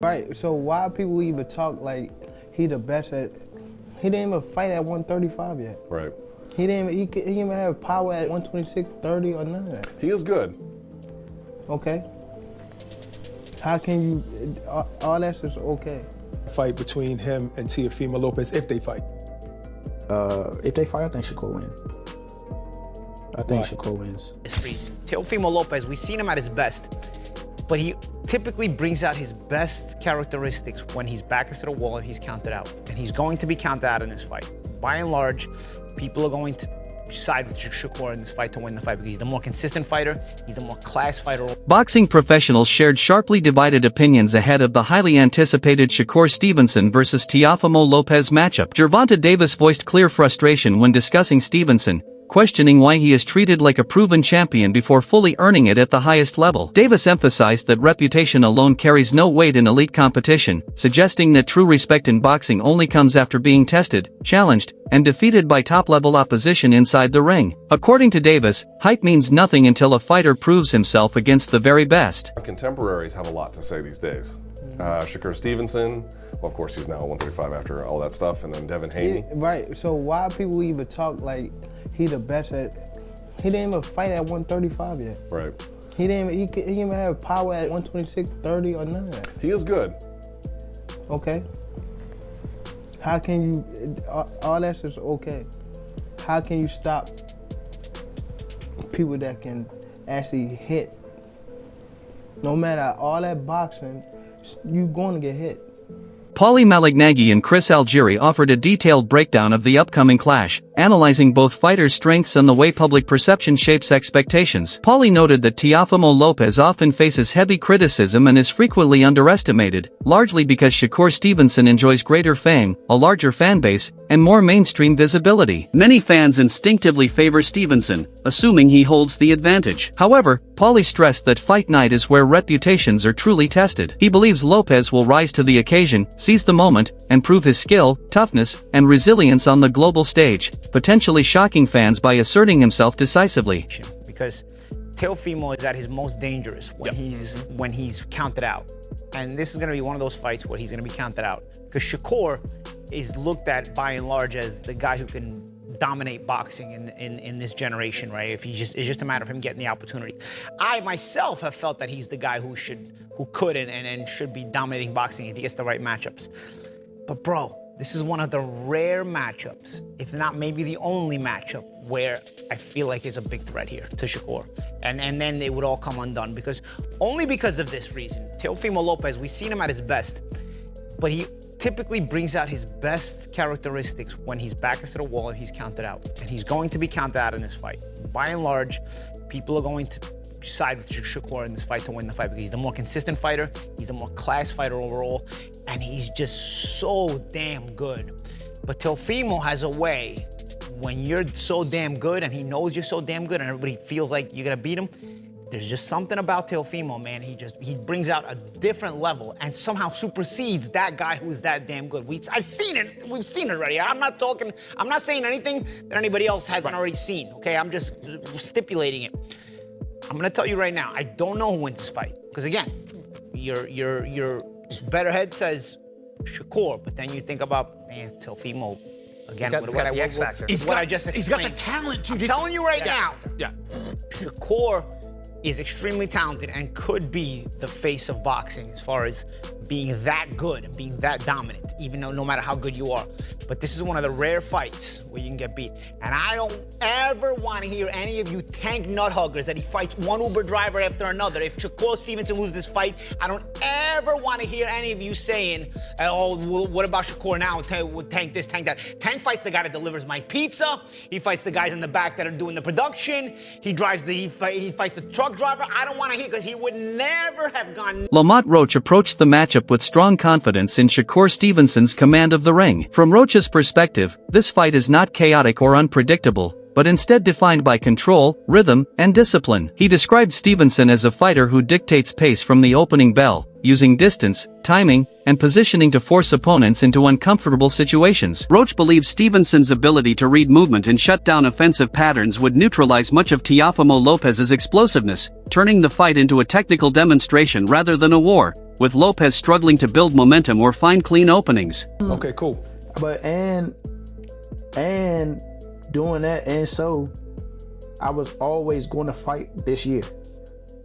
Right, so why people even talk like he the best at, he didn't even fight at 135 yet. Right. He didn't even have power at 126, 30 or none of that. He is good. Okay. How can you, all that's just okay. Fight between him and Teofimo Lopez if they fight. If they fight, I think Shakur wins. I think Shakur wins. This reason. Teofimo Lopez, we've seen him at his best, but he typically brings out his best characteristics when he's back against the wall and he's counted out. And he's going to be counted out in this fight. By and large, people are going to side with Shakur in this fight to win the fight because he's the more consistent fighter, he's the more class fighter. Boxing professionals shared sharply divided opinions ahead of the highly anticipated Shakur Stevenson versus Teofimo Lopez matchup. Gervonta Davis voiced clear frustration when discussing Stevenson, questioning why he is treated like a proven champion before fully earning it at the highest level. Davis emphasized that reputation alone carries no weight in elite competition, suggesting that true respect in boxing only comes after being tested, challenged, and defeated by top-level opposition inside the ring. According to Davis, hype means nothing until a fighter proves himself against the very best. Contemporaries have a lot to say these days. Shakur Stevenson, well, of course he's now 135 after all that stuff, and then Devin Haney. Right, so why people even talk like he the best at, he didn't even fight at 135 yet. Right. He didn't even have power at 126, 30 or none of that. He is good. Okay. How can you, all that's just okay. How can you stop people that can actually hit? No matter all that boxing, you're going to get hit. Paulie Malignaggi and Chris Algieri offered a detailed breakdown of the upcoming clash, analyzing both fighters' strengths and the way public perception shapes expectations. Paulie noted that Teofimo Lopez often faces heavy criticism and is frequently underestimated, largely because Shakur Stevenson enjoys greater fame, a larger fanbase, and more mainstream visibility. Many fans instinctively favor Stevenson, assuming he holds the advantage. However, Paulie stressed that fight night is where reputations are truly tested. He believes Lopez will rise to the occasion, seize the moment, and prove his skill, toughness, and resilience on the global stage, potentially shocking fans by asserting himself decisively. Because Teofimo is at his most dangerous when he's counted out. And this is going to be one of those fights where he's going to be counted out. Because Shakur is looked at by and large as the guy who can dominate boxing in this generation, right? It's just a matter of him getting the opportunity. I myself have felt that he's the guy who could and should be dominating boxing if he gets the right matchups. But bro, this is one of the rare matchups, if not maybe the only matchup, where I feel like there's a big threat here to Shakur. And then it would all come undone only because of this reason. Teofimo Lopez, we've seen him at his best, but he typically brings out his best characteristics when he's back against the wall and he's counted out. And he's going to be counted out in this fight. By and large, people are going to side with Shakur in this fight to win the fight because he's the more consistent fighter, he's the more class fighter overall, and he's just so damn good. But Teofimo has a way, when you're so damn good and he knows you're so damn good and everybody feels like you're gonna beat him, there's just something about Teofimo, man. He brings out a different level and somehow supersedes that guy who is that damn good. I've seen it. We've seen it already. I'm not saying anything that anybody else hasn't already seen, okay? I'm just stipulating it. I'm gonna tell you right now, I don't know who wins this fight. Because again, your better head says Shakur, but then you think about, man, Teofimo, again, He's got the X factor. He's got the talent. I'm telling you right now. Yeah. Shakur is extremely talented and could be the face of boxing as far as being that good and being that dominant, even though no matter how good you are. But this is one of the rare fights where you can get beat. And I don't ever want to hear any of you tank nut huggers that he fights one Uber driver after another. If Shakur Stevenson loses this fight, I don't ever want to hear any of you saying, oh, well, what about Shakur now? Tank this, tank that. Tank fights the guy that delivers my pizza. He fights the guys in the back that are doing the production. He fights the truck driver. I don't want to hear because he would never have gone. Lamont Roach approached the matchup with strong confidence in Shakur Stevenson's command of the ring. From Roach's perspective, this fight is not chaotic or unpredictable, but instead defined by control, rhythm, and discipline. He described Stevenson as a fighter who dictates pace from the opening bell, using distance, timing, and positioning to force opponents into uncomfortable situations. Roach believes Stevenson's ability to read movement and shut down offensive patterns would neutralize much of Teofimo Lopez's explosiveness, turning the fight into a technical demonstration rather than a war, with Lopez struggling to build momentum or find clean openings. Okay, cool. But and doing that, and so I was always going to fight this year.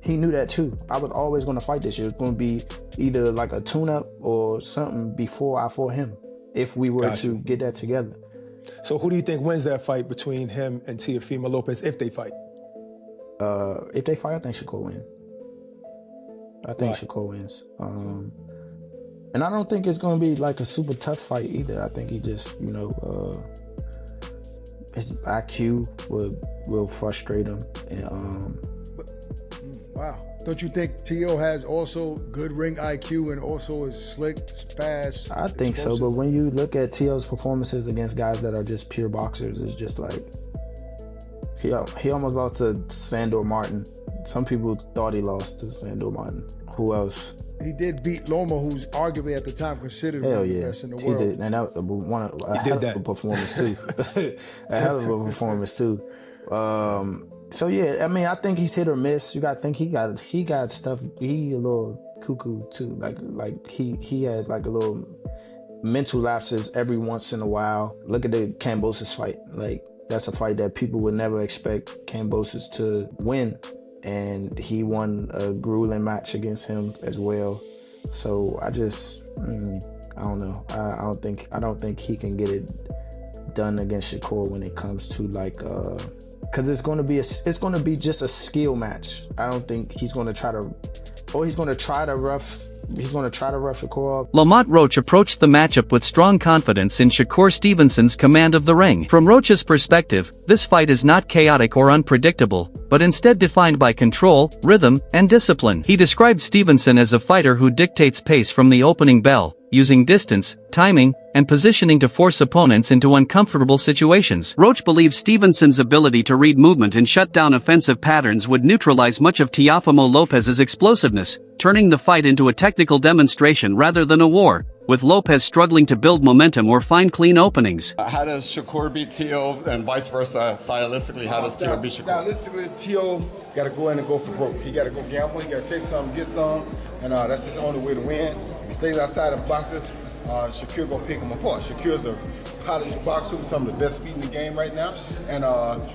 He knew that too. I was always going to fight this year. It was going to be either like a tune-up or something before I fought him, if we were to get that together. So who do you think wins that fight between him and Teofimo Lopez if they fight? If they fight, I think Shakur wins. I think Shakur wins. And I don't think it's going to be like a super tough fight either. I think he just, his IQ will frustrate him. And, wow. Don't you think Teo has also good ring IQ and also is slick, fast? I think explosive? so, but when you look at Teo's performances against guys that are just pure boxers, it's just like he almost lost to Sandor Martin. Some people thought he lost to Sandor Martin. Who else? He did beat Loma, who's arguably at the time considered one of the best in the world. He did, and that was a hell of a performance too. A hell of a performance too. So yeah, I mean, I think he's hit or miss. You got to think he got stuff. He a little cuckoo too. Like he has like a little mental lapses every once in a while. Look at the Kambosos fight. Like that's a fight that people would never expect Kambosos to win, and he won a grueling match against him as well. So I just I don't know. I don't think he can get it done against Shakur when it comes to like. Because it's going to be just a skill match. I don't think he's going to try to rough Shakur up. Lamont Roach approached the matchup with strong confidence in Shakur Stevenson's command of the ring. From Roach's perspective, this fight is not chaotic or unpredictable, but instead defined by control, rhythm, and discipline. He described Stevenson as a fighter who dictates pace from the opening bell, using distance, timing, and positioning to force opponents into uncomfortable situations. Roach believes Stevenson's ability to read movement and shut down offensive patterns would neutralize much of Teofimo Lopez's explosiveness, turning the fight into a technical demonstration rather than a war, with Lopez struggling to build momentum or find clean openings. How does Shakur beat Teo and vice versa? Stylistically, how does Teo beat Shakur? Stylistically, Teo got to go in and go for broke. He got to go gamble. He got to take some, get some, and that's his only way to win. If he stays outside the boxes, Shakur gonna pick him apart. Shakur's a polished boxer with some of the best speed in the game right now, and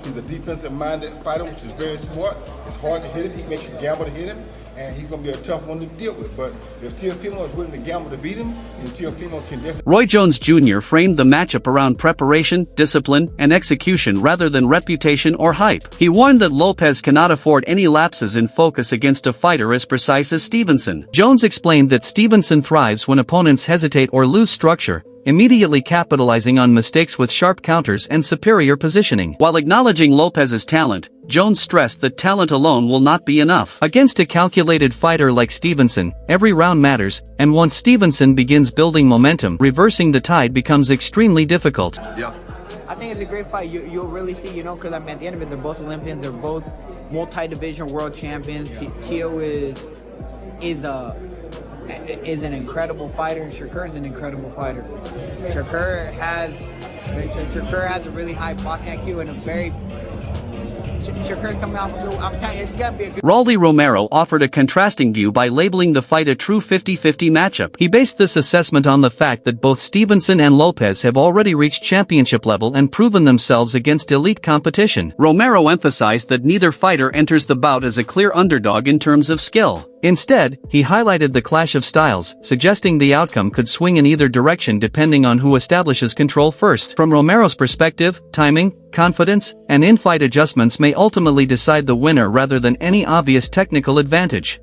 he's a defensive-minded fighter, which is very smart. It's hard to hit him. He makes you gamble to hit him, and he's gonna be a tough one to deal with. But if Teofimo is willing to gamble to beat him, then Teofimo can definitely. Roy Jones Jr. framed the matchup around preparation, discipline, and execution rather than reputation or hype. He warned that Lopez cannot afford any lapses in focus against a fighter as precise as Stevenson. Jones explained that Stevenson thrives when opponents hesitate or lose structure, immediately capitalizing on mistakes with sharp counters and superior positioning. While acknowledging Lopez's talent, Jones stressed that talent alone will not be enough. Against a calculated fighter like Stevenson, every round matters, and once Stevenson begins building momentum, reversing the tide becomes extremely difficult. Yeah. I think it's a great fight. You'll really see, because at the end of it, they're both Olympians. They're both multi-division world champions. Teo is an incredible fighter, and Shakur is an incredible fighter. Shakur has a really high boxing IQ and a very. Shakur coming off of I'm telling you, it's got to be a good. Raldy Romero offered a contrasting view by labeling the fight a true 50-50 matchup. He based this assessment on the fact that both Stevenson and Lopez have already reached championship level and proven themselves against elite competition. Romero emphasized that neither fighter enters the bout as a clear underdog in terms of skill. Instead, he highlighted the clash of styles, suggesting the outcome could swing in either direction depending on who establishes control first. From Romero's perspective, timing, confidence, and in-fight adjustments may ultimately decide the winner rather than any obvious technical advantage.